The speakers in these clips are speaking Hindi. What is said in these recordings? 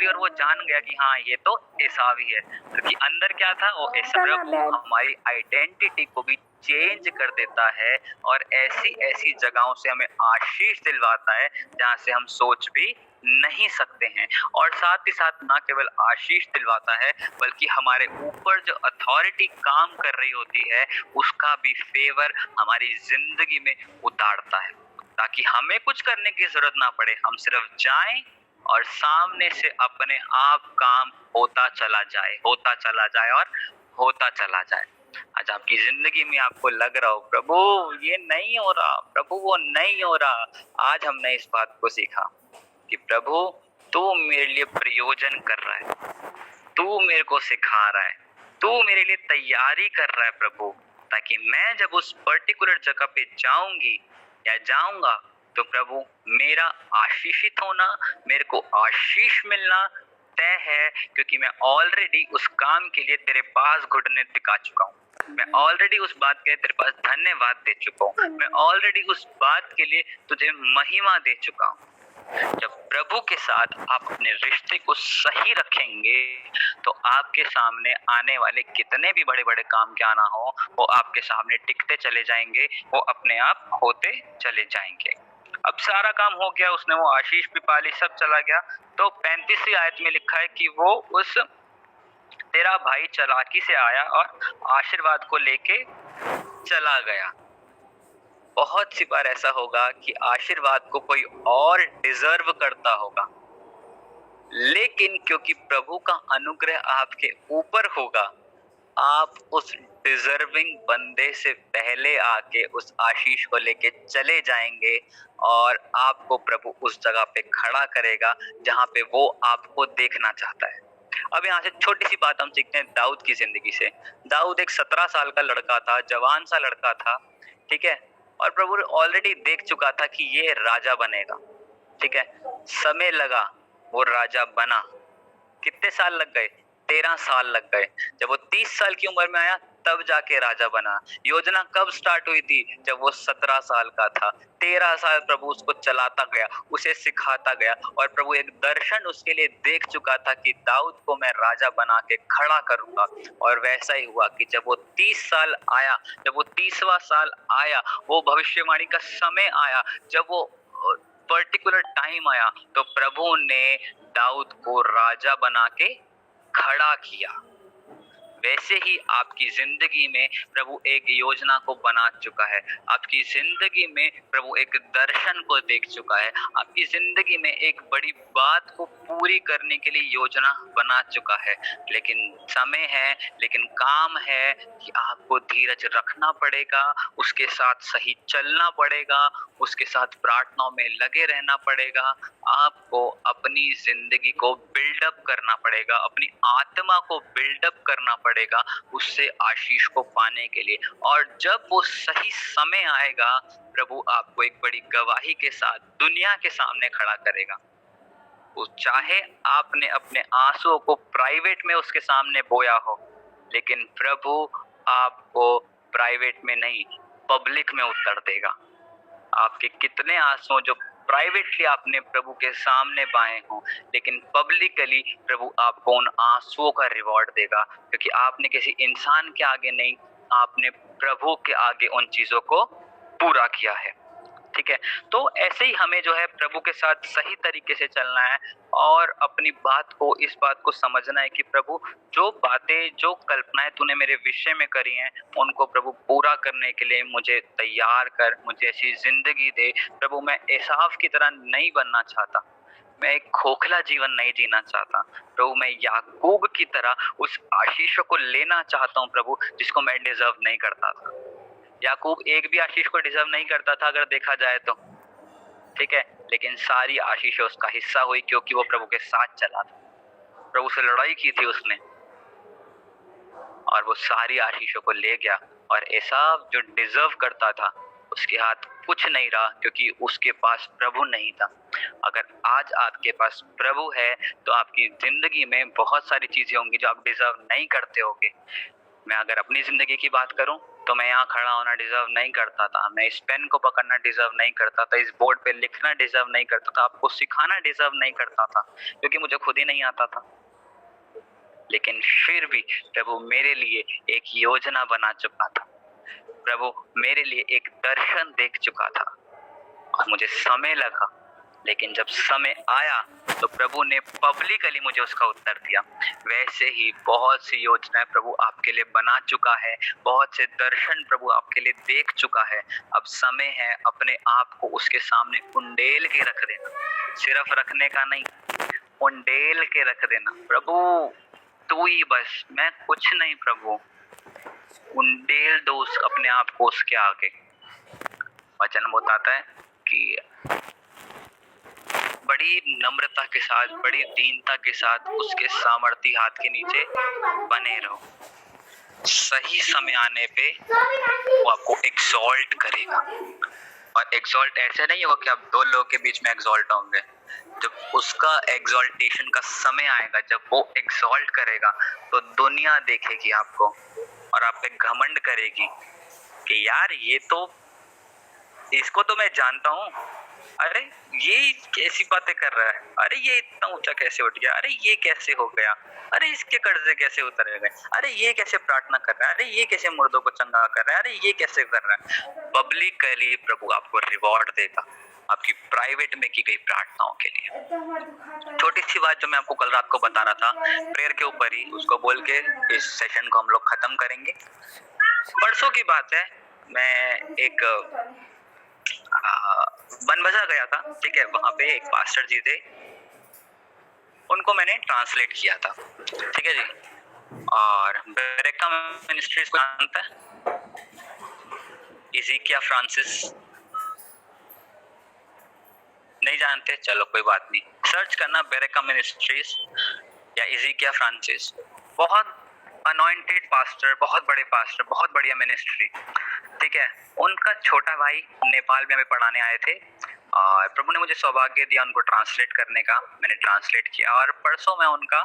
करी और वो जान गया कि हाँ ये तो एसाव ही है, क्योंकि अंदर क्या था वो प्रभु हमारी आइडेंटिटी को भी चेंज कर देता है और ऐसी ऐसी जगहों से हमें आशीष दिलवाता है जहाँ से हम सोच भी नहीं सकते हैं। और साथ ही साथ ना केवल आशीष दिलवाता है बल्कि हमारे ऊपर जो अथॉरिटी काम कर रही होती है उसका भी फेवर हमारी जिंदगी में उतारता है, ताकि हमें कुछ करने की जरूरत ना पड़े, हम सिर्फ जाएं और सामने से अपने आप काम होता चला जाए और होता चला जाए। आज आपकी जिंदगी में आपको लग रहा हो प्रभु ये नहीं हो रहा, प्रभु वो नहीं हो रहा, आज हमने इस बात को सीखा कि प्रभु तू मेरे लिए प्रयोजन कर रहा है, तू मेरे को सिखा रहा है, तू मेरे लिए तैयारी कर रहा है प्रभु, ताकि मैं जब उस पर्टिकुलर जगह पे जाऊंगी या जाऊंगा तो प्रभु मेरा आशीषित होना, मेरे को आशीष मिलना तय है, क्योंकि मैं ऑलरेडी उस काम के लिए तेरे पास घुटने टिका चुका हूँ, मैं ऑलरेडी उस बात के लिए तेरे पास धन्यवाद दे चुका हूँ, मैं ऑलरेडी उस बात के लिए तुझे महिमा दे चुका हूँ। जब प्रभु के साथ आप अपने रिश्ते को सही रखेंगे तो आपके सामने आने वाले कितने भी बड़े बड़े काम क्या ना हो वो आपके सामने टिकते चले जाएंगे, वो अपने आप होते चले जाएंगे। अब सारा काम हो गया, उसने वो आशीष भी पा ली, सब चला गया। तो 35वीं आयत में लिखा है कि वो उस तेरा भाई चालाकी से आया और आशीर्वाद को लेके चला गया। बहुत सी बार ऐसा होगा कि आशीर्वाद को कोई और डिजर्व करता होगा, लेकिन क्योंकि प्रभु का अनुग्रह आपके ऊपर होगा, आप उस डिजर्विंग बंदे से पहले आके उस आशीष को लेके चले जाएंगे और आपको प्रभु उस जगह पे खड़ा करेगा जहां पे वो आपको देखना चाहता है। अब यहाँ से छोटी सी बात हम सीखते हैं दाऊद की जिंदगी से। दाऊद एक 17 साल का लड़का था, जवान सा लड़का था, ठीक है, और प्रभु ऑलरेडी देख चुका था कि ये राजा बनेगा, ठीक है। समय लगा, वो राजा बना। कितने साल लग गए? 13 साल लग गए। जब वो 30 साल की उम्र में आया तब जाके राजा बना। योजना कब स्टार्ट हुई थी? जब वो 17 साल का था। 13 साल प्रभु उसको चलाता गया, उसे सिखाता गया, और प्रभु एक दर्शन उसके लिए देख चुका था कि दाऊद को मैं राजा बना के खड़ा करूंगा। और वैसा ही हुआ कि जब वो 30 साल आया, जब वो 30वां साल आया, वो भविष्यवाणी का समय आया, जब वो पर्टिकुलर टाइम आया, तो प्रभु ने दाऊद को राजा बना के खड़ा किया। वैसे ही आपकी जिंदगी में प्रभु एक योजना को बना चुका है, आपकी जिंदगी में प्रभु एक दर्शन को देख चुका है, आपकी जिंदगी में एक बड़ी बात को पूरी करने के लिए योजना बना चुका है। लेकिन समय है, लेकिन काम है कि आपको धीरज रखना पड़ेगा, उसके साथ सही चलना पड़ेगा, उसके साथ प्रार्थनाओं में लगे रहना पड़ेगा, आपको अपनी जिंदगी को बिल्डअप करना पड़ेगा, अपनी आत्मा को बिल्डअप करना पड़ेगा उससे आशीष को पाने के लिए। और जब वो सही समय आएगा प्रभु आपको एक बड़ी गवाही के साथ दुनिया के सामने खड़ा करेगा। वो चाहे आपने अपने आंसुओं को प्राइवेट में उसके सामने बोया हो, लेकिन प्रभु आपको प्राइवेट में नहीं पब्लिक में उत्तर देगा। आपके कितने आंसू जो प्राइवेटली आपने प्रभु के सामने बाए हों, लेकिन पब्लिकली प्रभु आपको उन आंसुओं का रिवॉर्ड देगा, क्योंकि आपने किसी इंसान के आगे नहीं, आपने प्रभु के आगे उन चीजों को पूरा किया है, ठीक है। तो ऐसे ही हमें जो है प्रभु के साथ सही तरीके से चलना है और अपनी बात को, इस बात को समझना है कि प्रभु जो बातें, जो कल्पनाएं तूने मेरे विषय में करी हैं उनको प्रभु पूरा करने के लिए मुझे तैयार कर, मुझे ऐसी जिंदगी दे। प्रभु मैं एसाव की तरह नहीं बनना चाहता, मैं एक खोखला जीवन नहीं जीना चाहता प्रभु, मैं याकूब की तरह उस आशीषों को लेना चाहता हूँ प्रभु जिसको मैं डिजर्व नहीं करता था। याकूब एक भी आशीष को डिजर्व नहीं करता था अगर देखा जाए तो, ठीक है, लेकिन सारी आशीषें उसका हिस्सा हुई क्योंकि वो प्रभु के साथ चला था, प्रभु से लड़ाई की थी उसने और वो सारी आशीषों को ले गया। और एसाव जो डिजर्व करता था उसके हाथ कुछ नहीं रहा क्योंकि उसके पास प्रभु नहीं था। अगर आज आपके पास प्रभु है तो आपकी जिंदगी में बहुत सारी चीजें होंगी जो आप डिजर्व नहीं करते होगे। मैं अगर अपनी जिंदगी की बात करूं तो मैं यहाँ खड़ा होना डिजर्व नहीं करता था, मैं इस पेन को पकड़ना डिजर्व नहीं करता था, इस बोर्ड पे लिखना डिजर्व नहीं करता था, आपको सिखाना डिजर्व नहीं करता था, क्योंकि मुझे खुद ही नहीं आता था। लेकिन फिर भी प्रभु मेरे लिए एक योजना बना चुका था, प्रभु मेरे लिए एक दर्शन देख चुका था, और मुझे समय लगा, लेकिन जब समय आया तो प्रभु ने पब्लिकली मुझे उसका उत्तर दिया। वैसे ही बहुत सी योजनाएं प्रभु आपके लिए बना चुका है, बहुत से दर्शन प्रभु आपके लिए देख चुका है। अब समय है अपने आप को उसके सामने उंडेल के रख देना, सिर्फ रखने का नहीं, उंडेल के रख देना। प्रभु तू ही बस, मैं कुछ नहीं प्रभु, उंडेल दो अपने आप को उसके आगे। वचन बताता है कि बड़ी नम्रता के साथ, बड़ी दीनता के साथ उसके सामर्थी हाथ के नीचे बने रहो। सही समय आने पे वो आपको एक्सॉल्ट करेगा, और एक्सॉल्ट ऐसे नहीं होगा कि आप दो लोगों के बीच में एक्सॉल्ट होंगे। जब उसका एक्सॉल्टेशन का समय आएगा, जब वो एक्सॉल्ट करेगा, तो दुनिया देखेगी आपको और आप पे घमंड करेगी कि यार ये तो, इसको तो मैं जानता हूँ, अरे ये कैसी बातें कर रहा है, अरे ये इतना ऊंचा कैसे उठ गया, अरे ये कैसे हो गया, अरे इसके कर्जे कैसे उतर गए, अरे ये कैसे प्रार्थना कर रहा है, अरे ये कैसे मुर्दों को चंगा कर रहा है, अरे ये कैसे कर रहा है। पब्लिकली प्रभु आपको रिवॉर्ड देगा आपकी प्राइवेट में की गई प्रार्थनाओं के लिए। छोटी सी बात जो मैं आपको कल रात को बता रहा था प्रेयर के ऊपर ही, उसको बोल के इस सेशन को हम लोग खत्म करेंगे। परसों की बात है, मैं एक बनबजा गया था, ठीक है, वहां पे एक पास्टर जी थे, उनको मैंने ट्रांसलेट किया था, ठीक है जी। और बेरेका मिनिस्ट्रीज को जानता है, इज़िकिया फ्रांसिस, नहीं जानते, चलो कोई बात नहीं, सर्च करना बेरेका मिनिस्ट्रीज या इज़िकिया फ्रांसिस। बहुत अनॉइंटेड पास्टर, बहुत बड़े पास्टर, बहुत बढ़िया मिनिस्ट्री, ठीक है। उनका छोटा भाई नेपाल में हमें पढ़ाने आए थे, और प्रभु ने मुझे सौभाग्य दिया उनको ट्रांसलेट करने का। मैंने ट्रांसलेट किया, और परसों मैं उनका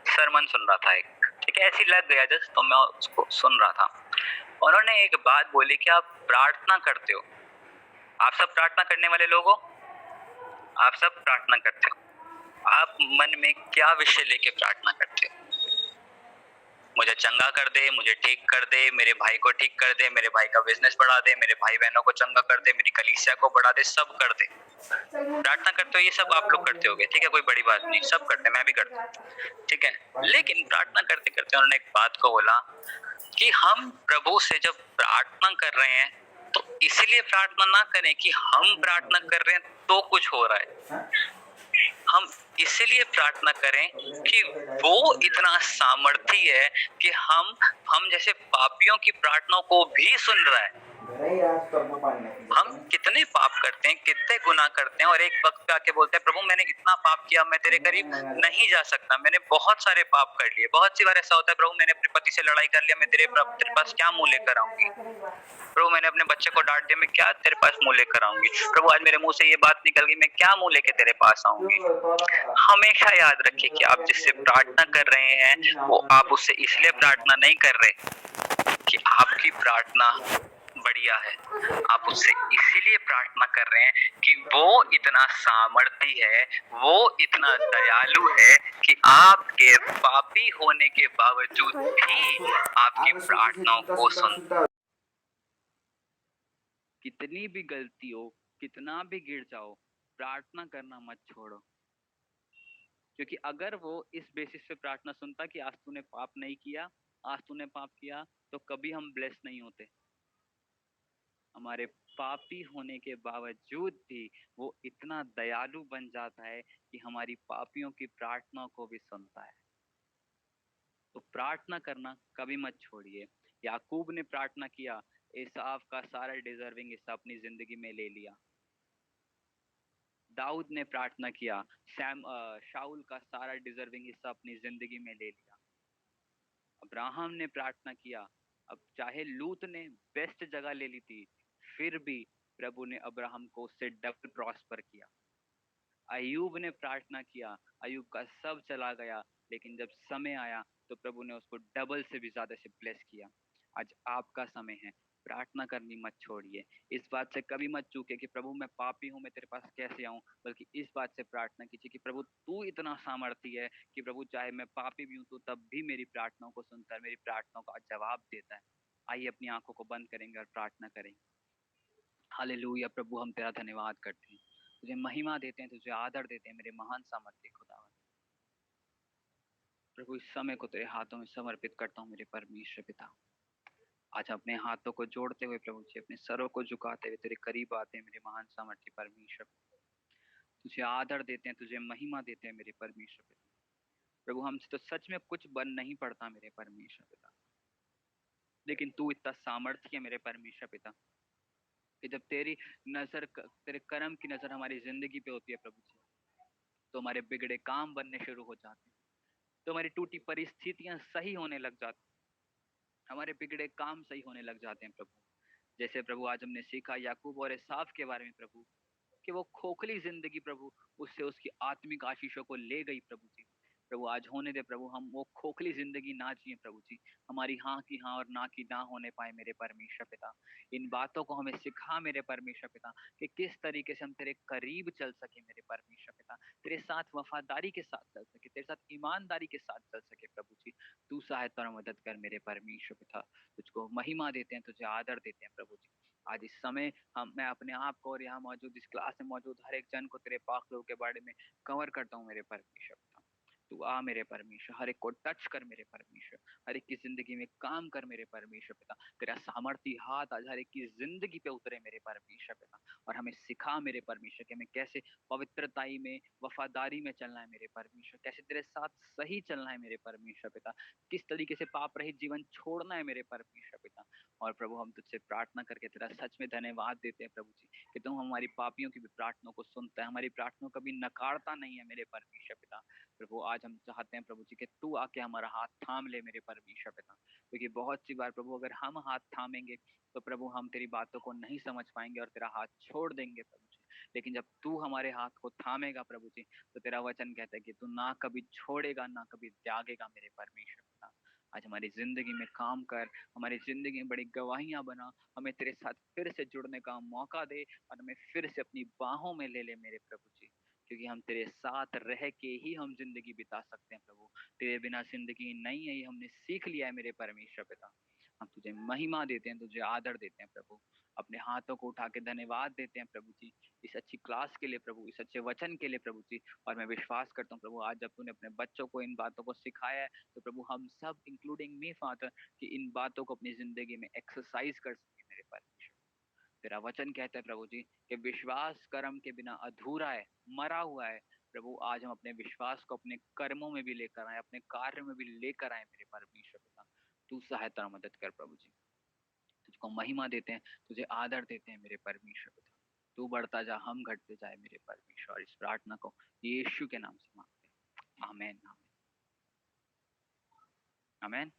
सरमन सुन रहा था एक, ठीक है, ऐसी लग गया जस्ट, तो मैं उसको सुन रहा था। उन्होंने एक बात बोली कि आप प्रार्थना करते हो, आप सब प्रार्थना करने वाले लोग हो, आप सब प्रार्थना करते हो, आप मन में क्या विषय लेके प्रार्थना करते हो? मुझे चंगा कर दे, मुझे ठीक कर दे, मेरे भाई को ठीक कर दे, मेरे भाई का बिजनेस बढ़ा दे, मेरे भाई बहनों को चंगा कर दे, मेरी कलीसिया को बढ़ा दे, सब कर दे। प्रार्थना करते हो, ये सब आप लोग करते होगे, ठीक है, कोई बड़ी बात नहीं, सब करते, मैं भी करता हूँ, ठीक है। लेकिन प्रार्थना करते करते उन्होंने एक बात को बोला कि हम प्रभु से जब प्रार्थना कर रहे हैं तो इसलिए प्रार्थना ना करें कि हम प्रार्थना कर रहे हैं तो कुछ हो रहा है, हम इसलिए प्रार्थना करें कि वो इतना सामर्थी है कि हम जैसे पापियों की प्रार्थनाओं को भी सुन रहा है। हम कितने पाप करते हैं, कितने गुनाह करते हैं, और एक वक्त पे आके बोलते हैं प्रभु मैंने इतना पाप किया, मैं तेरे करीब नहीं जा सकता, मैंने बहुत सारे पाप कर लिए। बहुत सी बार ऐसा होता है, प्रभु मैंने अपने पति से लड़ाई कर लिया, मैं तेरे पास क्या मुंह लेकर आऊंगी। प्रभु मैंने अपने बच्चे को डांट दिया, मैं क्या तेरे पास मुंह लेकर आऊंगी। प्रभु आज मेरे मुंह से ये बात निकल गई, मैं क्या मुंह लेके तेरे पास आऊंगी। हमेशा याद रखिए कि आप जिससे प्रार्थना कर रहे हैं वो आप उससे इसलिए प्रार्थना नहीं कर रहे कि आपकी प्रार्थना बढ़िया है, आप उससे इसीलिए प्रार्थना कर रहे हैं कि वो इतना सामर्थी है, वो इतना दयालु है कि आपके पापी होने के बावजूद भी आपकी प्रार्थनाओं को सुनता। कितनी भी गलती हो, कितना भी गिर जाओ, प्रार्थना करना मत छोड़ो, क्योंकि अगर वो इस बेसिस पे प्रार्थना सुनता कि आज तूने पाप नहीं किया, आज तूने पाप किया, तो कभी हम ब्लेस नहीं होते। हमारे पापी होने के बावजूद भी वो इतना दयालु बन जाता है कि हमारी पापियों की प्रार्थना को भी सुनता है। तो प्रार्थना करना कभी मत छोड़िए। याकूब ने प्रार्थना किया, एसाव का सारा डिजर्विंग हिस्सा अपनी जिंदगी में ले लिया। दाऊद ने प्रार्थना किया, शाऊल का सारा डिजर्विंग हिस्सा अपनी जिंदगी में ले लिया। अब्राहम ने प्रार्थना किया, अब चाहे लूत ने बेस्ट जगह ले ली थी, फिर भी प्रभु ने अब्राहम को उससे डबल प्रॉस्पर किया। अयूब ने प्रार्थना किया, अयूब का सब चला गया, लेकिन जब समय आया तो प्रभु ने उसको डबल से भी ज्यादा से ब्लेस किया। आज आपका समय है, प्रार्थना करनी मत छोड़िए। इस बात से कभी मत चूके कि प्रभु मैं पापी हूँ, मैं तेरे पास कैसे आऊं, बल्कि इस बात से प्रार्थना कीजिए कि प्रभु तू इतना सामर्थी है कि प्रभु चाहे मैं पापी भी हूँ तो तब भी मेरी प्रार्थनाओं को सुनता है, मेरी प्रार्थनाओं का जवाब देता है। आइए अपनी आंखों को बंद करेंगे और प्रार्थना करेंगे। हालेलुया प्रभु, हम तेरा धन्यवाद करते हैं, तुझे महिमा देते हैं, तुझे आदर देते हैं मेरे महान सामर्थ्य खुदावन। प्रभु इस समय को तेरे हाथों में समर्पित करता हूँ मेरे परमेश्वर पिता। आज अपने हाथों को जोड़ते हुए प्रभु जी, अपने सरों को झुकाते हुए तेरे करीब आते हैं मेरे महान सामर्थ्य परमेश्वर। तुझे आदर देते हैं, तुझे महिमा देते हैं मेरे परमेश्वर पिता। प्रभु हमसे तो सच में कुछ बन नहीं पड़ता मेरे परमेश्वर पिता, लेकिन तू इतना सामर्थ्य है मेरे परमेश्वर पिता कि जब तेरी नजर, तेरे कर्म की नजर हमारी जिंदगी पे होती है प्रभु जी, तो हमारे बिगड़े काम बनने शुरू हो जाते हैं, तो हमारी टूटी परिस्थितियां सही होने लग जाती, हमारे बिगड़े काम सही होने लग जाते हैं प्रभु। जैसे प्रभु आज हमने सीखा याकूब और एसाव के बारे में प्रभु, कि वो खोखली जिंदगी प्रभु उससे उसकी आत्मिक आशीषों को ले गई प्रभु जी। प्रभु आज होने दे प्रभु, हम वो खोखली जिंदगी ना जिए प्रभु जी, हमारी हाँ की हाँ और ना की ना होने पाए मेरे परमेश्वर पिता। इन बातों को हमें सिखा मेरे परमेश्वर पिता कि किस तरीके से हम तेरे करीब चल सके मेरे परमेश्वर पिता, तेरे साथ वफादारी के साथ चल सके, तेरे साथ ईमानदारी के साथ चल सके प्रभु जी। तू सहायता और मदद कर मेरे परमेश्वर पिता। तुझको महिमा देते हैं, तुझे आदर देते हैं प्रभु जी। आज इस समय मैं अपने आप को और यहाँ मौजूद इस क्लास में मौजूद हर एक जन को तेरे पाक लोगों के बारे में कवर करता हूँ मेरे परमेश्वर। तू आ मेरे परमेश्वर, हर एक को टच कर मेरे परमेश्वर, हर एक की जिंदगी में काम कर मेरे परमेश्वर पिता। तेरा सामर्थी हाथ आज हर एक की जिंदगी पे उतरे मेरे परमेश्वर पिता, और हमें सिखा मेरे परमेश्वर कि हमें कैसे पवित्रताई में, वफादारी में चलना है मेरे परमेश्वर, कैसे तेरे साथ सही चलना है मेरे परमेश्वर पिता, किस तरीके से पाप रहित जीवन छोड़ना है मेरे परमेश्वर पिता। और प्रभु हम तुझसे प्रार्थना करके तेरा सच में धन्यवाद देते हैं प्रभु जी कि तुम हमारी पापियों की भी प्रार्थनाओं को सुनता है, हमारी प्रार्थनाओं को भी नकारता नहीं है मेरे परमेश्वर पिता। प्रभु आज हम चाहते हैं प्रभु जी कि तू आके हमारा हाथ थाम ले मेरे परमेश्वर पिता, क्योंकि बहुत सी बार प्रभु अगर हम हाथ थामेंगे तो प्रभु हम तेरी बातों को नहीं समझ पाएंगे और तेरा हाथ छोड़ देंगे प्रभु जी। लेकिन जब तू हमारे हाथ को थामेगा प्रभु जी, तो तेरा वचन कहता है कि तू ना कभी छोड़ेगा ना कभी त्यागेगा मेरे परमेश्वर पिता। आज हमारी जिंदगी में काम कर, हमारी जिंदगी में बड़ी गवाहियां बना, हमें तेरे साथ फिर से जुड़ने का मौका दे और हमें फिर से अपनी बाहों में ले ले मेरे प्रभु जी, क्योंकि हम तेरे साथ रह के ही हम जिंदगी बिता सकते हैं प्रभु। तेरे बिना जिंदगी नहीं है, ये हमने सीख लिया है मेरे परमेश्वर पिता। हम तुझे महिमा देते हैं, तुझे आदर देते हैं प्रभु, अपने हाथों को उठा के धन्यवाद देते हैं प्रभु जी इस अच्छी क्लास के लिए प्रभु, इस अच्छे वचन के लिए प्रभु जी। और मैं विश्वास करता हूँ प्रभु, आज जब तूने अपने बच्चों को इन बातों को सिखाया है तो प्रभु हम सब इंक्लूडिंग मी फादर कि इन बातों को अपनी जिंदगी में एक्सरसाइज कर सके मेरे परमेश्वर। तेरा वचन कहता है प्रभु जी कि विश्वास कर्म के बिना अधूरा है, मरा हुआ है। प्रभु आज हम अपने विश्वास को अपने कर्मों में भी लेकर आए, अपने कार्य में भी लेकर आए मेरे परमेश्वर पिता। तू सहायता और मदद कर प्रभु जी। तुझको महिमा देते हैं, तुझे आदर देते हैं मेरे परमेश्वर पिता। तू बढ़ता जा, हम घटते जाए मेरे परमेश्वर। और इस प्रार्थना को यीशु के नाम से मांगते हैं, आमेन आमेन आमेन।